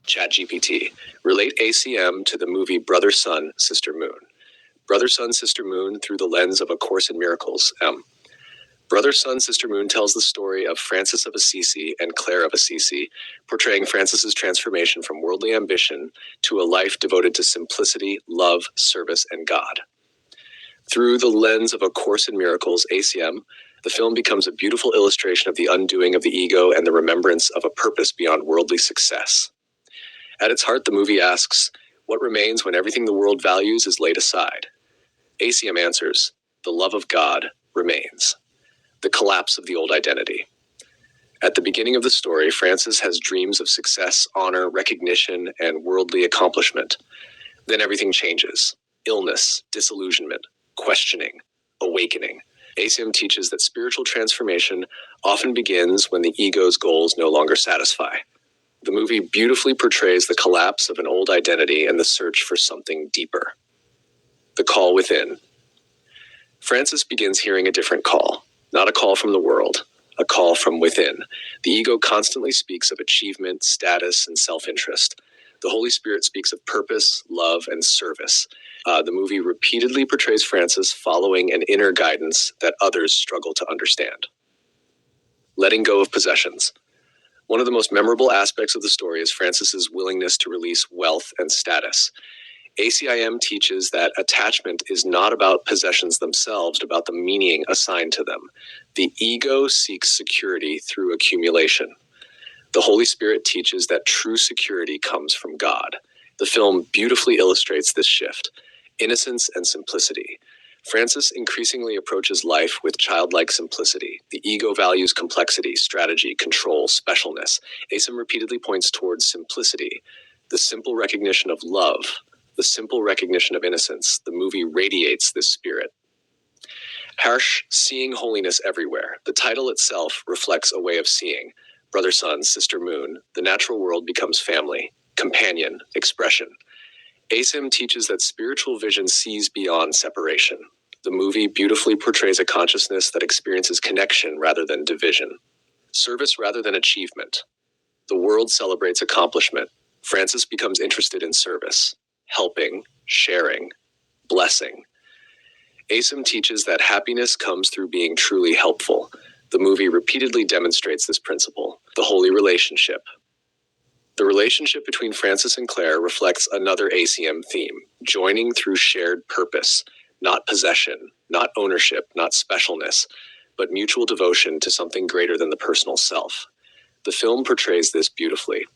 ChatGPT. Relate ACM to the movie Brother, Sun, Sister, Moon. Brother, Sun, Sister, Moon through the lens of A Course in Miracles, M. Brother, Sun, Sister, Moon tells the story of Francis of Assisi and Clare of Assisi, portraying Francis's transformation from worldly ambition to a life devoted to simplicity, love, service, and God. Through the lens of A Course in Miracles, ACM, the film becomes a beautiful illustration of the undoing of the ego and the remembrance of a purpose beyond worldly success. At its heart, the movie asks, what remains when everything the world values is laid aside? ACM answers, the love of God remains. The collapse of the old identity. At the beginning of the story, Francis has dreams of success, honor, recognition, and worldly accomplishment. Then everything changes. Illness, disillusionment, questioning, awakening. ACIM teaches that spiritual transformation often begins when the ego's goals no longer satisfy. The movie beautifully portrays the collapse of an old identity and the search for something deeper. The call within. Francis begins hearing a different call, not a call from the world, a call from within. The ego constantly speaks of achievement, status, and self-interest. The Holy Spirit speaks of purpose, love, and service. The movie repeatedly portrays Francis following an inner guidance that others struggle to understand. Letting go of possessions. One of the most memorable aspects of the story is Francis's willingness to release wealth and status. ACIM teaches that attachment is not about possessions themselves, but about the meaning assigned to them. The ego seeks security through accumulation. The Holy Spirit teaches that true security comes from God. The film beautifully illustrates this shift. Innocence and simplicity. Francis increasingly approaches life with childlike simplicity. The ego values complexity, strategy, control, specialness. ACIM repeatedly points towards simplicity, the simple recognition of love, the simple recognition of innocence. The movie radiates this spirit. Harsh, seeing holiness everywhere. The title itself reflects a way of seeing. Brother, Sun, Sister, Moon. The natural world becomes family, companion, expression. ACIM teaches that spiritual vision sees beyond separation. The movie beautifully portrays a consciousness that experiences connection rather than division. Service rather than achievement. The world celebrates accomplishment. Francis becomes interested in service, helping, sharing, blessing. ACIM teaches that happiness comes through being truly helpful. The movie repeatedly demonstrates this principle. The holy relationship. The relationship between Francis and Clare reflects another ACM theme, joining through shared purpose, not possession, not ownership, not specialness, but mutual devotion to something greater than the personal self. The film portrays this beautifully.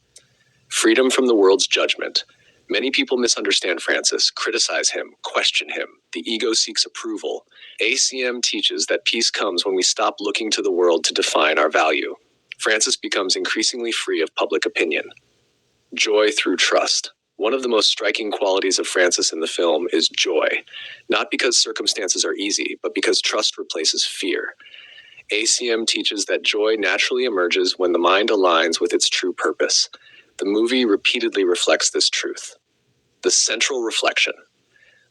Freedom from the world's judgment. Many people misunderstand Francis, criticize him, question him. The ego seeks approval. ACM teaches that peace comes when we stop looking to the world to define our value. Francis becomes increasingly free of public opinion. Joy through trust. One of the most striking qualities of Francis in the film is joy, not because circumstances are easy, but because trust replaces fear. ACM teaches that joy naturally emerges when the mind aligns with its true purpose. The movie repeatedly reflects this truth. The central reflection.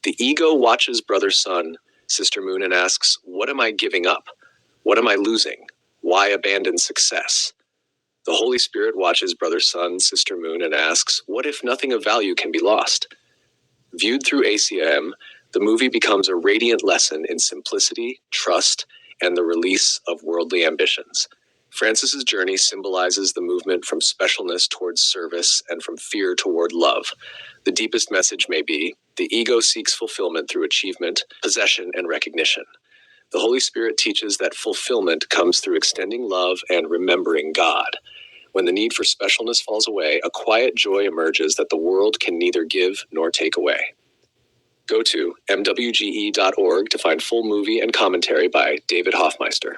The ego watches Brother, Sun, Sister, Moon and asks, what am I giving up? What am I losing? Why abandon success? The Holy Spirit watches Brother, Sun, Sister, Moon and asks, what if nothing of value can be lost? Viewed through ACM, the movie becomes a radiant lesson in simplicity, trust, and the release of worldly ambitions. Francis's journey symbolizes the movement from specialness towards service and from fear toward love. The deepest message may be, the ego seeks fulfillment through achievement, possession, and recognition. The Holy Spirit teaches that fulfillment comes through extending love and remembering God. When the need for specialness falls away, a quiet joy emerges that the world can neither give nor take away. Go to mwge.org to find full movie and commentary by David Hoffmeister.